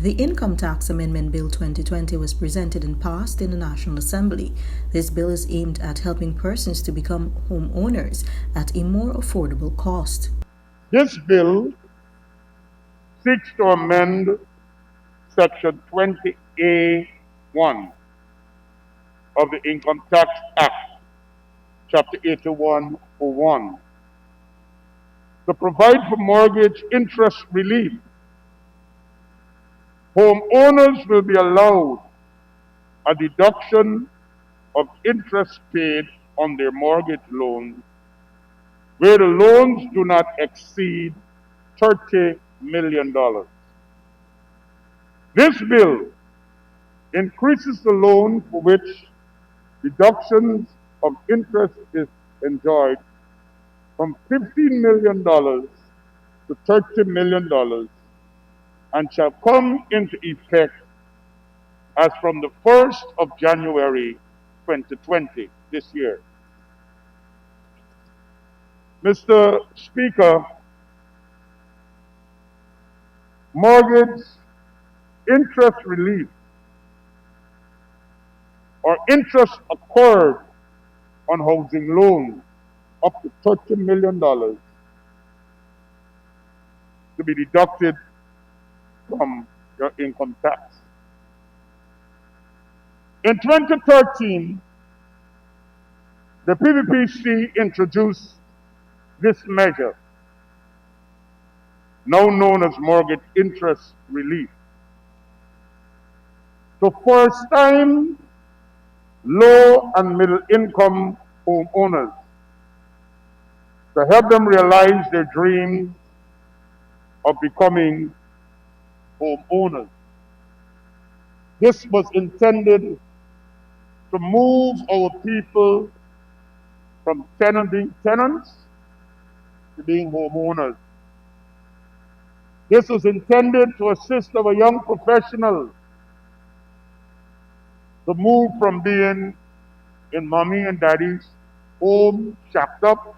The Income Tax Amendment Bill 2020 was presented and passed in the National Assembly. This bill is aimed at helping persons to become homeowners at a more affordable cost. This bill seeks to amend Section 20A1 of the Income Tax Act, Chapter 8101, to provide for mortgage interest relief. Homeowners will be allowed a deduction of interest paid on their mortgage loans where the loans do not exceed $30 million. This bill increases the loan for which deductions of interest is enjoyed from $15 million to $30 million and shall come into effect as from the 1st of January 2020, this year. Mr. Speaker, mortgage interest relief or interest accrued on housing loans up to $30 million to be deducted from your income tax. In 2013, the PVPC introduced this measure, now known as mortgage interest relief, to first-time low and middle income homeowners to help them realize their dreams of becoming homeowners. This was intended to move our people from being tenants to being homeowners. This was intended to assist our young professionals to move from being in mommy and daddy's home, shacked up,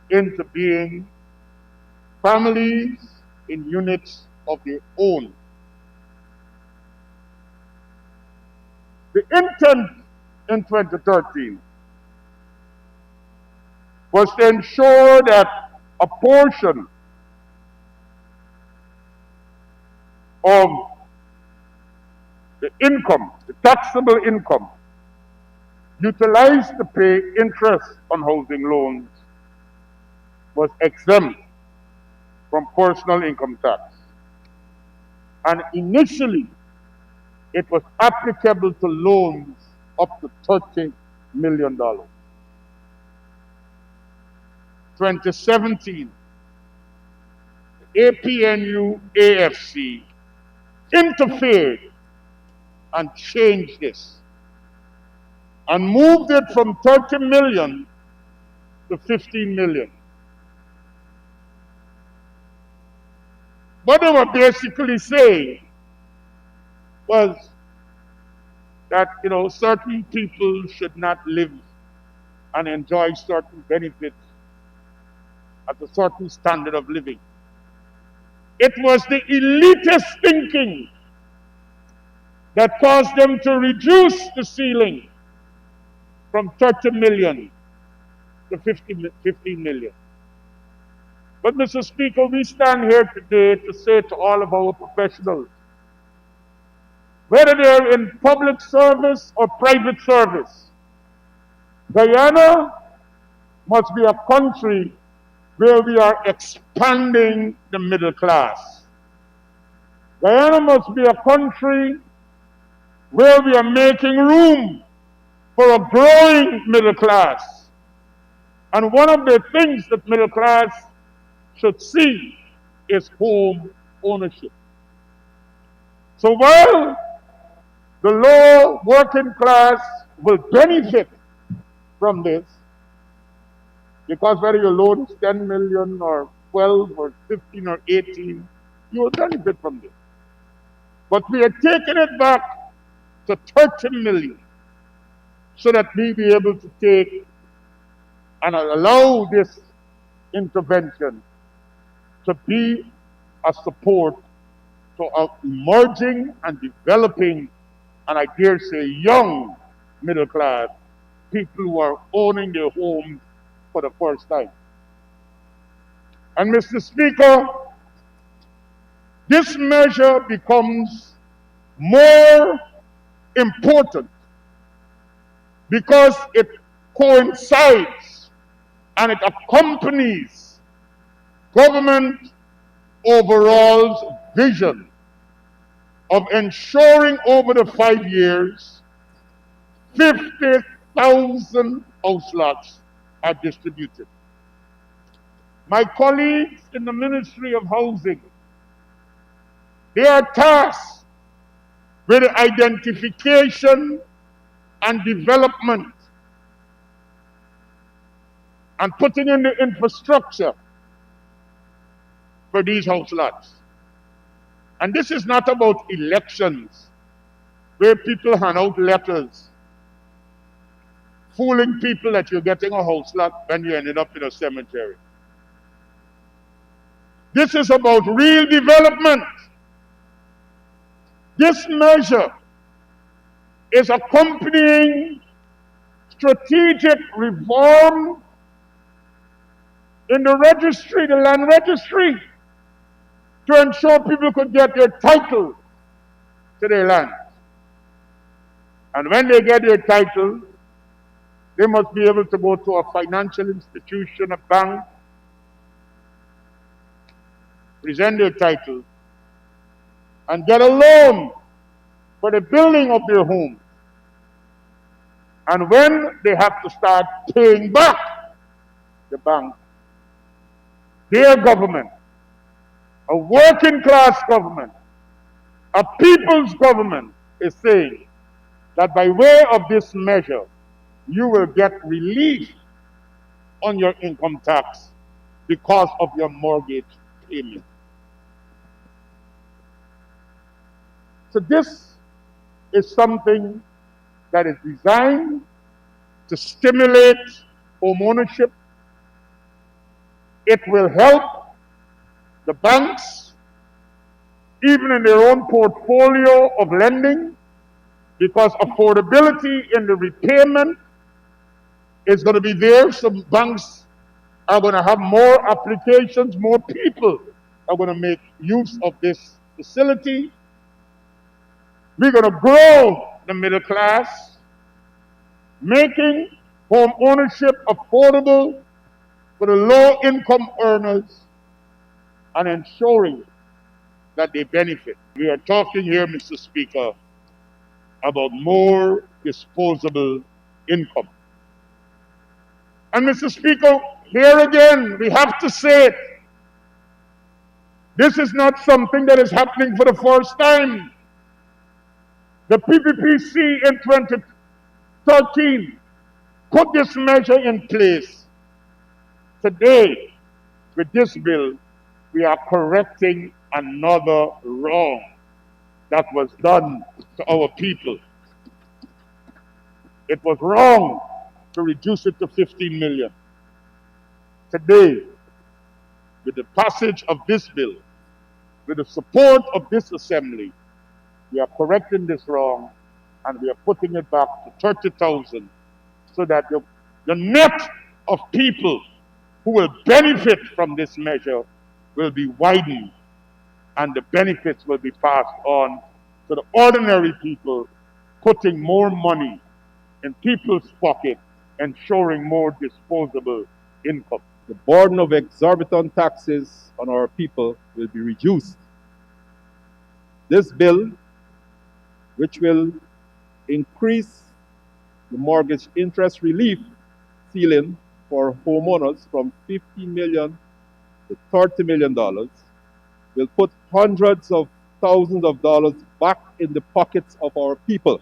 into being families in units of their own. The intent in 2013 was to ensure that a portion of the income, the taxable income, utilized to pay interest on housing loans was exempt from personal income tax. And initially, it was applicable to loans up to $30 million. 2017, the APNU AFC interfered and changed this and moved it from 30 million to 15 million. What they were basically saying was that, certain people should not live and enjoy certain benefits at a certain standard of living. It was the elitist thinking that caused them to reduce the ceiling from 30 million to 15 million. But Mr. Speaker, we stand here today to say to all of our professionals, whether they're in public service or private service, Guyana must be a country where we are expanding the middle class. Guyana must be a country where we are making room for a growing middle class. And one of the things that middle class should see is home ownership. So while the low working class will benefit from this, because whether your loan is 10 million or 12 or 15 or 18, you will benefit from this. But we are taking it back to 30 million so that we be able to take and allow this intervention to be a support to an emerging and developing, and I dare say young middle class, people who are owning their homes for the first time. And Mr. Speaker, this measure becomes more important because it coincides and it accompanies government overall's vision of ensuring over the 5 years 50,000 house lots are distributed. My colleagues in the Ministry of Housing, they are tasked with the identification and development and putting in the infrastructure for these house lots. And this is not about elections where people hand out letters fooling people that you're getting a house lot when you ended up in a cemetery. This is about real development. This measure is accompanying strategic reform in the registry, the land registry, to ensure people could get their title to their land. And when they get their title, they must be able to go to a financial institution, a bank, present their title, and get a loan for the building of their home. And when they have to start paying back the bank, their government, a working class government, a people's government, is saying that by way of this measure, you will get relief on your income tax because of your mortgage payment. So this is something that is designed to stimulate home ownership. It will help the banks, even in their own portfolio of lending, because affordability in the repayment is going to be there. Some banks are going to have more applications, more people are going to make use of this facility. We're going to grow the middle class, making home ownership affordable for the low-income earners and ensuring that they benefit. We are talking here, Mr. Speaker, about more disposable income. And Mr. Speaker, here again, we have to say it. This is not something that is happening for the first time. The PPPC in 2013 put this measure in place. Today, with this bill, we are correcting another wrong that was done to our people. It was wrong to reduce it to 15 million. Today, with the passage of this bill, with the support of this assembly, we are correcting this wrong and we are putting it back to 30,000 so that the net of people who will benefit from this measure will be widened and the benefits will be passed on to the ordinary people, putting more money in people's pocket, ensuring more disposable income. The burden of exorbitant taxes on our people will be reduced. This bill, which will increase the mortgage interest relief ceiling for homeowners from $50 million to $30 million, will put hundreds of thousands of dollars back in the pockets of our people.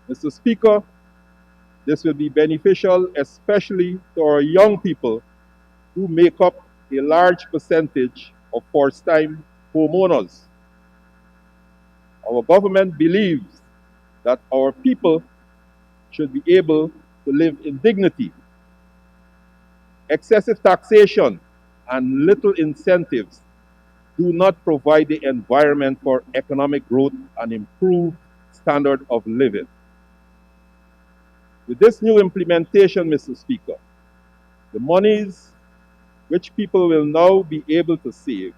Mr. Speaker, this will be beneficial especially to our young people who make up a large percentage of first-time homeowners. Our government believes that our people should be able to live in dignity. Excessive taxation and little incentives do not provide the environment for economic growth and improved standard of living. With this new implementation, Mr. Speaker, the monies which people will now be able to save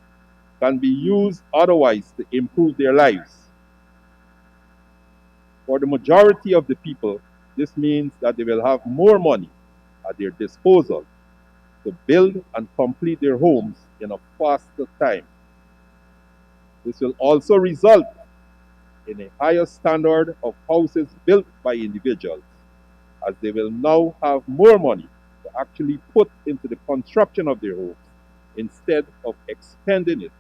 can be used otherwise to improve their lives. For the majority of the people, this means that they will have more money at their disposal to build and complete their homes in a faster time. This will also result in a higher standard of houses built by individuals, as they will now have more money to actually put into the construction of their homes instead of expending it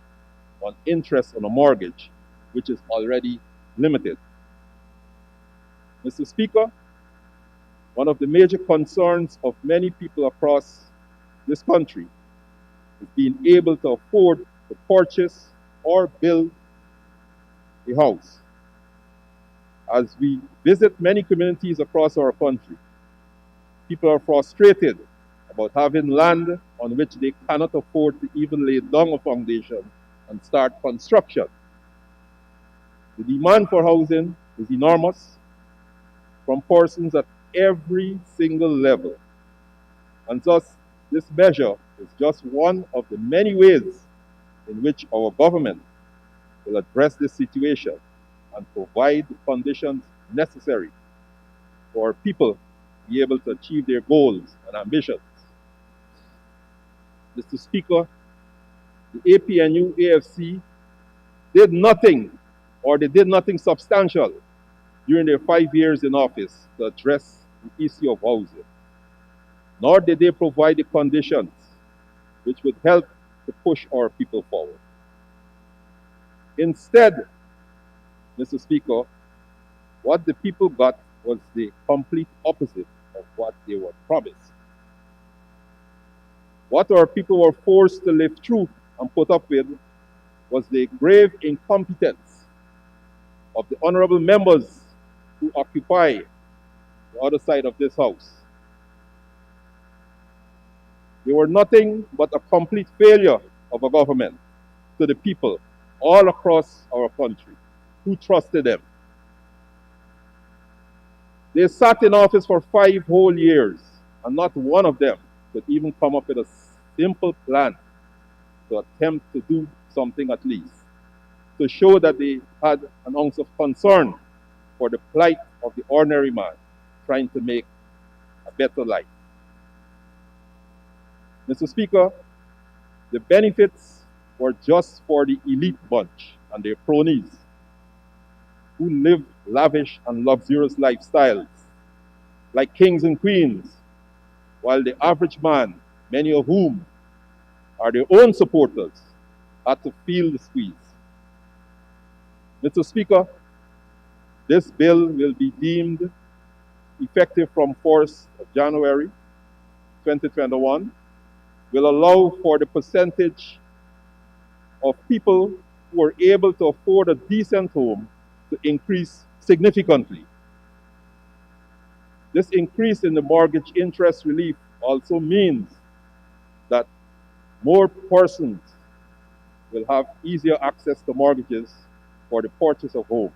on interest on a mortgage, which is already limited. Mr. Speaker, one of the major concerns of many people across this country is being able to afford to purchase or build a house. As we visit many communities across our country, people are frustrated about having land on which they cannot afford to even lay down a foundation and start construction. The demand for housing is enormous from persons at every single level. And thus, this measure is just one of the many ways in which our government will address this situation and provide the conditions necessary for people to be able to achieve their goals and ambitions. Mr. Speaker, the APNU AFC did nothing, or they did nothing substantial during their 5 years in office to address the issue of housing, nor did they provide the conditions which would help to push our people forward. Instead, Mr. Speaker, what the people got was the complete opposite of what they were promised. What our people were forced to live through and put up with was the grave incompetence of the honorable members who occupy the other side of this house. They were nothing but a complete failure of a government to the people all across our country who trusted them. They sat in office for 5 whole years, and not one of them could even come up with a simple plan to attempt to do something at least, to show that they had an ounce of concern for the plight of the ordinary man trying to make a better life. Mr. Speaker, the benefits were just for the elite bunch and their cronies who live lavish and luxurious lifestyles like kings and queens, while the average man, many of whom are their own supporters, had to feel the squeeze. Mr. Speaker, this bill will be deemed effective from 1st of January 2021, will allow for the percentage of people who are able to afford a decent home to increase significantly. This increase in the mortgage interest relief also means that more persons will have easier access to mortgages for the purchase of homes,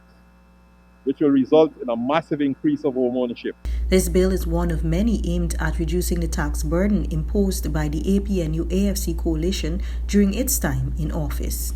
which will result in a massive increase of home ownership. This bill is one of many aimed at reducing the tax burden imposed by the APNU-AFC coalition during its time in office.